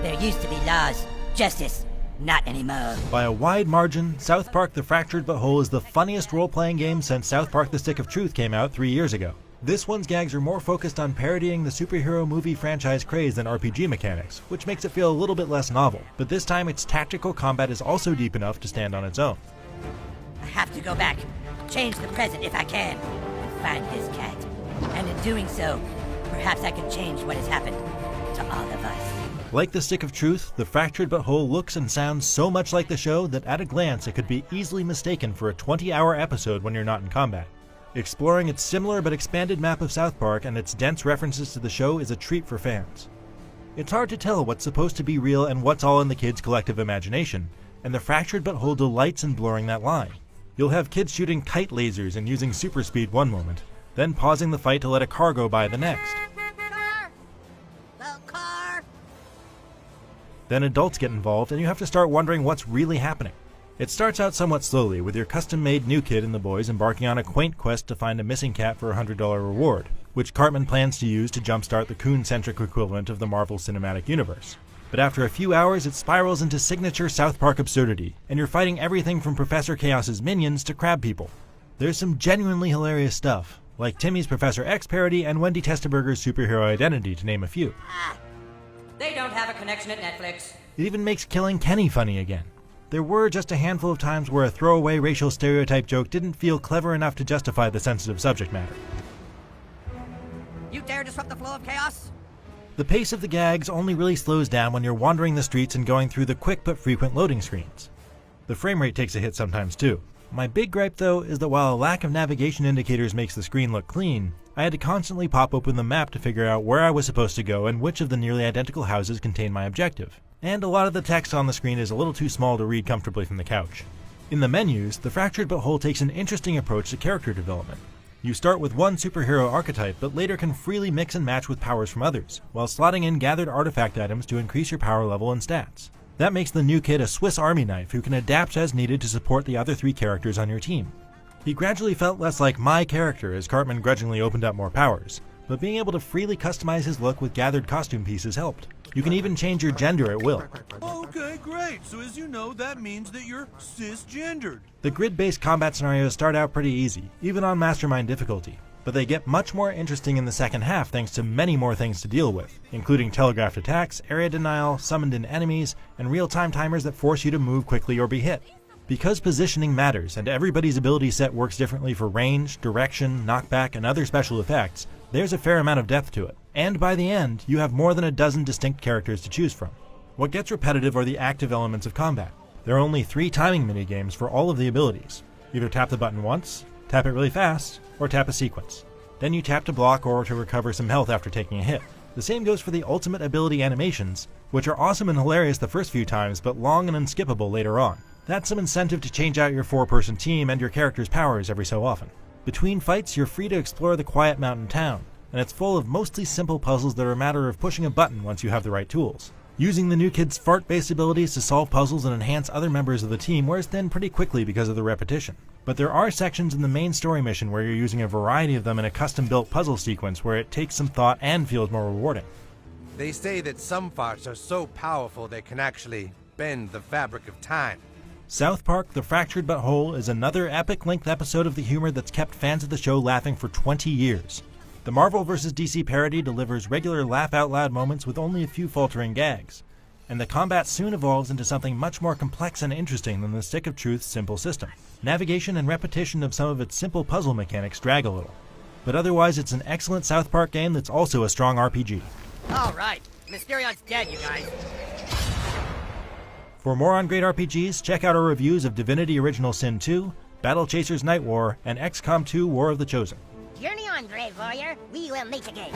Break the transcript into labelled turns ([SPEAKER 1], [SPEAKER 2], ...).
[SPEAKER 1] There used to be laws, justice, not anymore.
[SPEAKER 2] By a wide margin, South Park The Fractured But Whole is the funniest role-playing game since South Park The Stick of Truth came out 3 years ago. This one's gags are more focused on parodying the superhero movie franchise craze than RPG mechanics, which makes it feel a little bit less novel, but this time its tactical combat is also deep enough to stand on its own.
[SPEAKER 1] I have to go back, change the present if I can, and find this cat. And in doing so, perhaps I can change what has happened to all of us.
[SPEAKER 2] Like The Stick of Truth, The Fractured But Whole looks and sounds so much like the show that at a glance it could be easily mistaken for a 20-hour episode when you're not in combat. Exploring its similar but expanded map of South Park and its dense references to the show is a treat for fans. It's hard to tell what's supposed to be real and what's all in the kids' collective imagination, and The Fractured But Whole delights in blurring that line. You'll have kids shooting kite lasers and using super speed one moment, then pausing the fight to let a car go by the next.
[SPEAKER 1] Car!
[SPEAKER 2] Then adults get involved and you have to start wondering what's really happening. It starts out somewhat slowly, with your custom-made new kid and the boys embarking on a quaint quest to find a missing cat for a $100 reward, which Cartman plans to use to jumpstart the coon-centric equivalent of the Marvel Cinematic Universe. But after a few hours, it spirals into signature South Park absurdity, and you're fighting everything from Professor Chaos's minions to crab people. There's some genuinely hilarious stuff, like Timmy's Professor X parody and Wendy Testaberger's superhero identity, to name a few.
[SPEAKER 1] They don't have a connection at Netflix.
[SPEAKER 2] It even makes killing Kenny funny again. There were just a handful of times where a throwaway racial stereotype joke didn't feel clever enough to justify the sensitive subject matter.
[SPEAKER 1] You dare disrupt the flow of chaos?
[SPEAKER 2] The pace of the gags only really slows down when you're wandering the streets and going through the quick but frequent loading screens. The frame rate takes a hit sometimes too. My big gripe though is that while a lack of navigation indicators makes the screen look clean, I had to constantly pop open the map to figure out where I was supposed to go and which of the nearly identical houses contained my objective. And a lot of the text on the screen is a little too small to read comfortably from the couch. In the menus, The Fractured But Whole takes an interesting approach to character development. You start with one superhero archetype, but later can freely mix and match with powers from others, while slotting in gathered artifact items to increase your power level and stats. That makes the new kid a Swiss Army knife who can adapt as needed to support the other 3 characters on your team. He gradually felt less like my character as Cartman grudgingly opened up more powers, but being able to freely customize his look with gathered costume pieces helped. You can even change your gender at will.
[SPEAKER 3] Okay, great. So as you know, that means that you're cisgendered.
[SPEAKER 2] The grid-based combat scenarios start out pretty easy, even on Mastermind difficulty, but they get much more interesting in the second half thanks to many more things to deal with, including telegraphed attacks, area denial, summoned-in enemies, and real-time timers that force you to move quickly or be hit. Because positioning matters and everybody's ability set works differently for range, direction, knockback, and other special effects, there's a fair amount of depth to it. And by the end, you have more than a dozen distinct characters to choose from. What gets repetitive are the active elements of combat. There are only 3 timing minigames for all of the abilities. Either tap the button once, tap it really fast, or tap a sequence. Then you tap to block or to recover some health after taking a hit. The same goes for the ultimate ability animations, which are awesome and hilarious the first few times, but long and unskippable later on. That's some incentive to change out your 4-person team and your character's powers every so often. Between fights, you're free to explore the quiet mountain town, and it's full of mostly simple puzzles that are a matter of pushing a button once you have the right tools. Using the new kid's fart-based abilities to solve puzzles and enhance other members of the team wears thin pretty quickly because of the repetition. But there are sections in the main story mission where you're using a variety of them in a custom-built puzzle sequence where it takes some thought and feels more rewarding.
[SPEAKER 4] They say that some farts are so powerful they can actually bend the fabric of time.
[SPEAKER 2] South Park The Fractured But Whole is another epic-length episode of the humor that's kept fans of the show laughing for 20 years. The Marvel vs. DC parody delivers regular laugh-out-loud moments with only a few faltering gags, and the combat soon evolves into something much more complex and interesting than the Stick of Truth's simple system. Navigation and repetition of some of its simple puzzle mechanics drag a little, but otherwise it's an excellent South Park game that's also a strong RPG.
[SPEAKER 1] Alright, Mysterion's dead, you guys.
[SPEAKER 2] For more on great RPGs, check out our reviews of Divinity Original Sin 2, Battle Chasers Night War, and XCOM 2 War of the Chosen.
[SPEAKER 1] Journey on, Grave Warrior. We will meet again.